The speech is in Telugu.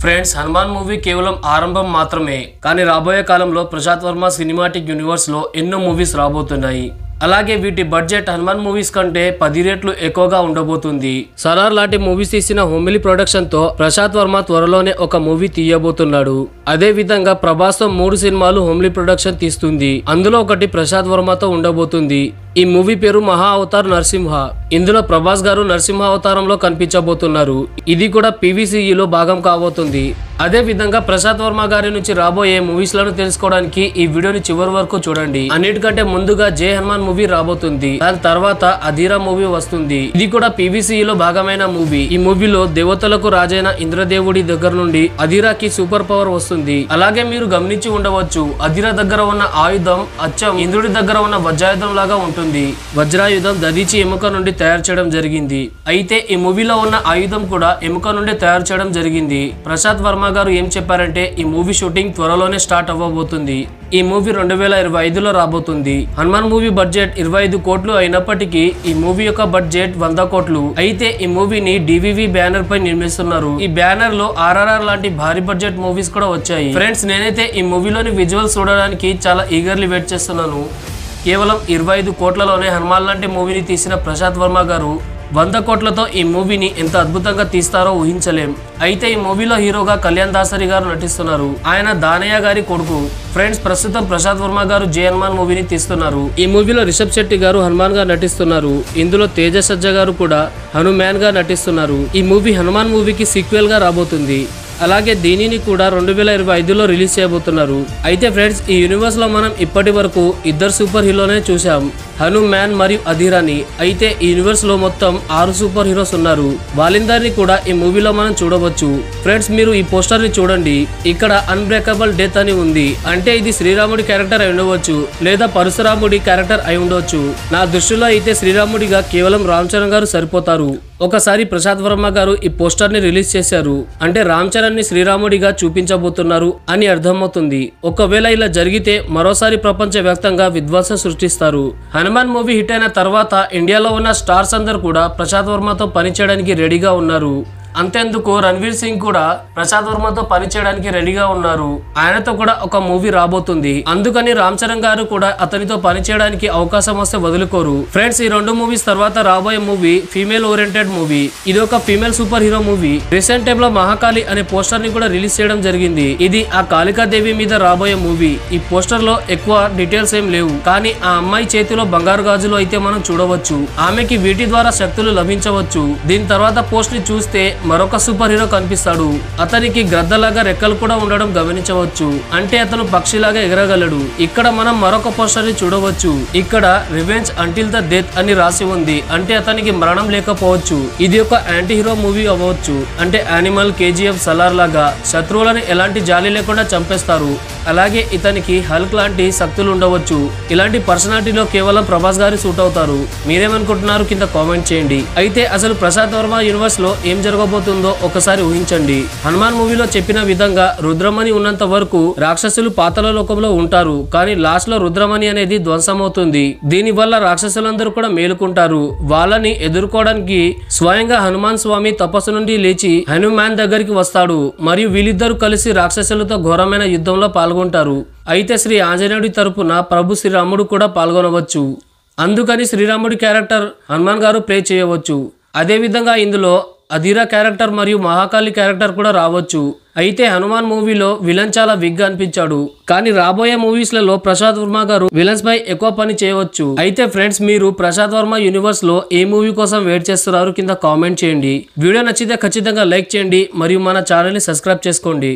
ఫ్రెండ్స్, హనుమాన్ మూవీ కేవలం ఆరంభం మాత్రమే. కానీ రాబోయే కాలంలో ప్రశాంత్ వర్మ సినిమాటిక్ యూనివర్స్ లో ఎన్నో మూవీస్ రాబోతున్నాయి. అలాగే వీటి బడ్జెట్ హనుమాన్ మూవీస్ కంటే 10 రెట్లు ఎక్కువగా ఉండబోతుంది. సలార్ లాంటి మూవీస్ తీసిన హోమిలీ ప్రొడక్షన్ తో ప్రశాంత్ వర్మ త్వరలోనే ఒక మూవీ తీయబోతున్నాడు. అదే విధంగా ప్రభాస్ తో 3 సినిమాలు హోమిలీ ప్రొడక్షన్ తీస్తుంది. అందులో ఒకటి ప్రశాంత్ వర్మతో ఉండబోతుంది. ఈ మూవీ పేరు మహా అవతార్ నరసింహ. ఇందులో ప్రభాస్ గారు నరసింహ అవతారంలో కనిపించబోతున్నారు. ఇది కూడా పీవీసీఈలో భాగం కాబోతుంది. అదే విధంగా ప్రశాంత్ వర్మ గారి నుంచి రాబోయే మూవీస్ లను తెలుసుకోవడానికి ఈ వీడియోని చివరి వరకు చూడండి. అన్నిటికంటే ముందుగా జై హనుమాన్ మూవీ రాబోతుంది. దాని తర్వాత అధీరా మూవీ వస్తుంది. ఇది కూడా పీవీసీఈలో భాగమైన మూవీ. ఈ మూవీలో దేవతలకు రాజైన ఇంద్రదేవుడి దగ్గర నుండి అధీరాకి సూపర్ పవర్ వస్తుంది. అలాగే మీరు గమనించి ఉండవచ్చు, అధీరా దగ్గర ఉన్న ఆయుధం అచ్చం ఇంద్రుడి దగ్గర ఉన్న వజ్రాయుధం లాగా ఉంటుంది. వజ్రాయుధం దదీచి ఎముక నుండి తయారు చేయడం జరిగింది. అయితే ఈ మూవీలో ఉన్న ఆయుధం కూడా ఎముక నుండి తయారు చేయడం జరిగింది. ప్రశాంత్ వర్మ గారు ఏం చెప్పారంటే ఈ మూవీ షూటింగ్ త్వరలోనే స్టార్ట్ అవ్వబోతుంది. ఈ మూవీ 2025లో రాబోతుంది. హనుమాన్ మూవీ బడ్జెట్ 25 కోట్లు అయినప్పటికీ ఈ మూవీ యొక్క బడ్జెట్ 100 కోట్లు. అయితే ఈ మూవీని డివివి బ్యానర్ పై నిర్మిస్తున్నారు. ఈ బ్యానర్ లో RRR లాంటి భారీ బడ్జెట్ మూవీస్ కూడా వచ్చాయి. ఫ్రెండ్స్, నేనైతే ఈ మూవీలోని విజువల్స్ చూడడానికి చాలా ఈగర్లీ వెయిట్ చేస్తున్నాను. కేవలం 25 కోట్లలోనే హనుమాన్ లాంటి మూవీని తీసిన ప్రశాంత్ వర్మ గారు 100 కోట్లతో ఈ మూవీని ఎంత అద్భుతంగా తీస్తారో ఊహించలేం. అయితే ఈ మూవీలో హీరోగా కళ్యాణ్ దాసరి గారు నటిస్తున్నారు. ఆయన దానయ్య గారి కొడుకు. ఫ్రెండ్స్, ప్రస్తుతం ప్రశాంత్ వర్మ గారు జై హనుమాన్ మూవీని తీస్తున్నారు. ఈ మూవీలో రిషబ్ శెట్టి గారు హనుమాన్ గా నటిస్తున్నారు. ఇందులో తేజ సజ్జ గారు కూడా హనుమాన్ గా నటిస్తున్నారు. ఈ మూవీ హనుమాన్ మూవీకి సీక్వెల్ గా రాబోతుంది. అలాగే దీనిని కూడా 2025లో రిలీజ్ చేయబోతున్నారు. అయితే ఫ్రెండ్స్, ఈ యూనివర్స్ లో మనం ఇప్పటి వరకు ఇద్దరు సూపర్ హీరోనే చూసాం, హనుమాన్ మరియు అధీరాని. అయితే ఈ యూనివర్స్ లో మొత్తం 6 సూపర్ హీరోస్ ఉన్నారు. వాళ్ళందరినీ కూడా ఈ మూవీలో మనం చూడవచ్చు. ఫ్రెండ్స్, మీరు ఈ పోస్టర్ ని చూడండి. ఇక్కడ అన్బ్రేకబుల్ డెత్ అని ఉంది. అంటే ఇది శ్రీరాముడి క్యారెక్టర్ అయి ఉండవచ్చు, లేదా పరశురాముడి క్యారెక్టర్ అయి ఉండవచ్చు. నా దృష్టిలో అయితే శ్రీరాముడిగా కేవలం రామ్ చరణ్ గారు సరిపోతారు. ఒకసారి ప్రశాంత్ వర్మ గారు ఈ పోస్టర్ ని రిలీజ్ చేశారు. అంటే రామ్ చరణ్ ని శ్రీరాముడిగా చూపించబోతున్నారు అని అర్థమవుతుంది. ఒకవేళ ఇలా జరిగితే మరోసారి ప్రపంచ వ్యాప్తంగా విధ్వంసం సృష్టిస్తారు. హనుమాన్ మూవీ హిట్ అయిన తర్వాత ఇండియాలో ఉన్న స్టార్స్ అందరూ కూడా ప్రశాంత్ వర్మతో పనిచేయడానికి రెడీగా ఉన్నారు. అంతేందుకు రణ్వీర్ సింగ్ కూడా ప్రశాంత్ వర్మతో పనిచేయడానికి రెడీగా ఉన్నారు. ఆయనతో కూడా ఒక మూవీ రాబోతుంది. అందుకని రామ్ చరణ్ గారు కూడా అతనితో పనిచేయడానికి అవకాశం వస్తే వదులుకోరు. ఫ్రెండ్స్, ఈ 2 మూవీస్ తర్వాత రాబోయే మూవీ ఫీమేల్ ఓరియంటెడ్ మూవీ. ఇది ఒక female super hero movie. Recent time లో మహాకాళి అనే పోస్టర్ ని కూడా రిలీజ్ చేయడం జరిగింది. ఇది ఆ కాళికాదేవి మీద రాబోయే మూవీ. ఈ పోస్టర్ లో ఎక్కువ డీటెయిల్స్ ఏం లేవు, కానీ ఆ అమ్మాయి చేతిలో బంగారు గాజులు అయితే మనం చూడవచ్చు. ఆమెకి వీటి ద్వారా శక్తులు లభించవచ్చు. దీని తర్వాత పోస్ట్ ని చూస్తే మరొక సూపర్ హీరో కనిపిస్తాడు. అతనికి గ్రద్దలాగా రెక్కలు కూడా ఉండడం గమనించవచ్చు. అంటే అతను పక్షిలాగా ఎగరగలడు. ఇక్కడ మనం మరొక పోస్టర్ ని చూడవచ్చు. ఇక్కడ రివెంజ్ అంటిల్ ద డెత్ అని రాసి ఉంది. అంటే అతనికి మరణం లేకపోవచ్చు. ఇది ఒక యాంటీ హీరో మూవీ అవ్వచ్చు. అంటే యానిమల్, KGF, సలార్ లాగా శత్రువులను ఎలాంటి జాలి లేకుండా చంపేస్తారు. అలాగే ఇతనికి హల్క్ లాంటి శక్తులు ఉండవచ్చు. ఇలాంటి పర్సనాలిటీలో కేవలం ప్రభాస్ గారు సూట్ అవుతారు. మీరేమనుకుంటున్నారు కింద కామెంట్ చేయండి. అయితే అసలు ప్రశాంత్ వర్మ యూనివర్స్ లో ఏం జరగబోతుందో ఒకసారి ఊహించండి. హనుమాన్ మూవీలో చెప్పిన విధంగా రుద్రమణి ఉన్నంత వరకు రాక్షసులు పాతాళ లోకంలో ఉంటారు. కానీ లాస్ట్ లో రుద్రమణి అనేది ధ్వంసమవుతుంది. దీని వల్ల రాక్షసులందరూ కూడా మేలుకుంటారు. వాళ్ళని ఎదుర్కోవడానికి స్వయంగా హనుమాన్ స్వామి తపస్సు నుండి లేచి హనుమాన్ దగ్గరికి వస్తాడు. మరియు వీళ్ళిద్దరూ కలిసి రాక్షసులతో ఘోరమైన యుద్ధంలో పాల్గొంటారు. అయితే శ్రీ ఆంజనేయుడి తరపున ప్రభు శ్రీరాముడు కూడా పాల్గొనవచ్చు. అందుకని శ్రీరాముడి క్యారెక్టర్ హనుమాన్ గారు ప్లే చేయవచ్చు. అదే విధంగా ఇందులో అధీరా క్యారెక్టర్ మరియు మహాకాళి క్యారెక్టర్ కూడా రావచ్చు. అయితే హనుమాన్ మూవీలో విలన్ చాలా విగ్ అనిపించాడు. కానీ రాబోయే మూవీస్ లలో ప్రశాంత్ వర్మ గారు విలన్స్ పై ఎక్కువ పని చేయవచ్చు. అయితే ఫ్రెండ్స్, మీరు ప్రశాంత్ వర్మ యూనివర్స్ లో ఏ మూవీ కోసం వెయిట్ చేస్తున్నారు కింద కామెంట్ చేయండి. వీడియో నచ్చితే ఖచ్చితంగా లైక్ చేయండి మరియు మన ఛానల్ ని సబ్స్క్రైబ్ చేసుకోండి.